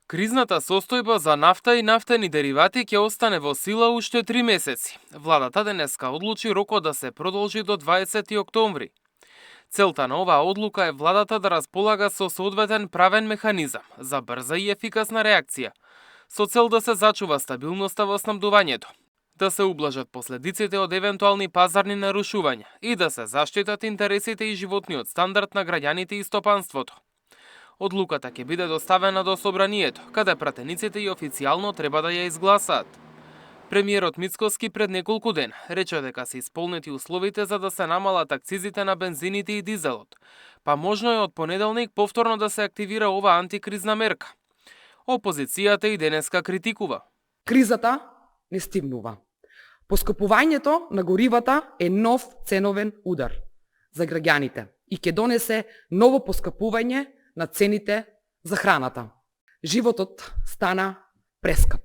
Кризната состојба за нафта и нафтени деривати ќе остане во сила уште 3 месеци. Владата денеска одлучи рокот да се продолжи до 20 октомври. Целта на оваа одлука е владата да располага со соодветен правен механизам за брза и ефикасна реакција, со цел да се зачува стабилноста во снабдувањето, да се ублажат последиците од евентуални пазарни нарушувања и да се заштитат интересите и животниот стандард на граѓаните и стопанството. Одлуката ќе биде доставена до собранието, каде пратениците и официјално треба да ја изгласаат. Премиерот Мицкоски пред неколку дена рече дека се исполнети условите за да се намалат акцизите на бензините и дизелот, па можно е од понеделник повторно да се активира оваа антикризна мерка. Опозицијата и денеска критикува. Кризата не стигнува. Поскапувањето на горивата е нов ценовен удар за граѓаните и ќе донесе ново поскапување на цените за храната. Животот стана прескап.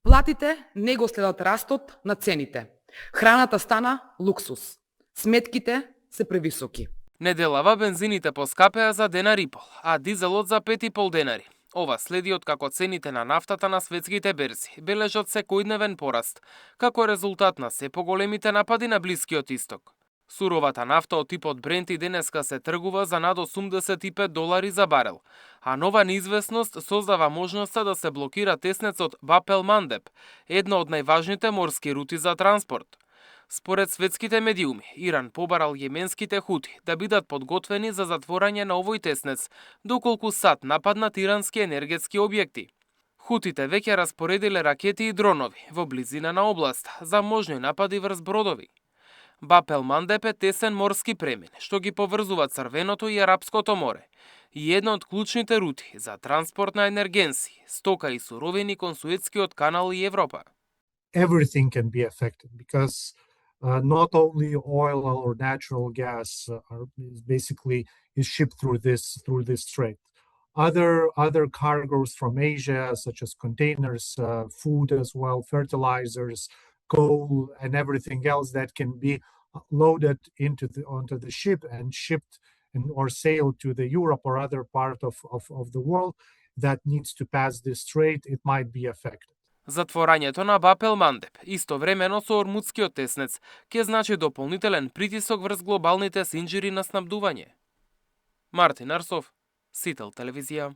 Платите не го следат растот на цените. Храната стана луксус. Сметките се превисоки. Неделава бензините поскапеа за денар и пол, а дизелот за 5,5 денари. Ова следи од како цените на нафтата на светските берзи бележат секојдневен пораст, како резултат на се поголемите напади на Блискиот Исток. Суровата нафта од типот Брент и денеска се тргува за над $85 за барел, а нова неизвестност создава можноста да се блокира теснецот Баб ел-Мандеб, една од најважните морски рути за транспорт. Според светските медиуми, Иран побарал јеменските хути да бидат подготвени за затворање на овој теснец, доколку САД нападнат ирански енергетски објекти. Хутите веќе распоредиле ракети и дронови во близина на областа за можни напади врз бродови. Баб ел-Мандеб е тесен морски премин, што ги поврзува Црвеното и Арапското море, и една од клучните рути за транспорт на енергенси, стока и суровини кон Суетскиот канал и Европа. Everything can be affected because not only oil or natural gas is shipped through this strait. Other cargoes from Asia, such as containers, food as well, fertilizers, coal, and everything else that can be loaded onto the ship and shipped or sailed to the Europe or other part of the world that needs to pass this strait, it might be affected. Затворањето на Баб ел-Мандеб, истовремено со Ормудскиот теснец, ќе значи дополнителен притисок врз глобалните синџири на снабдување. Мартин Арсов, Сител телевизија.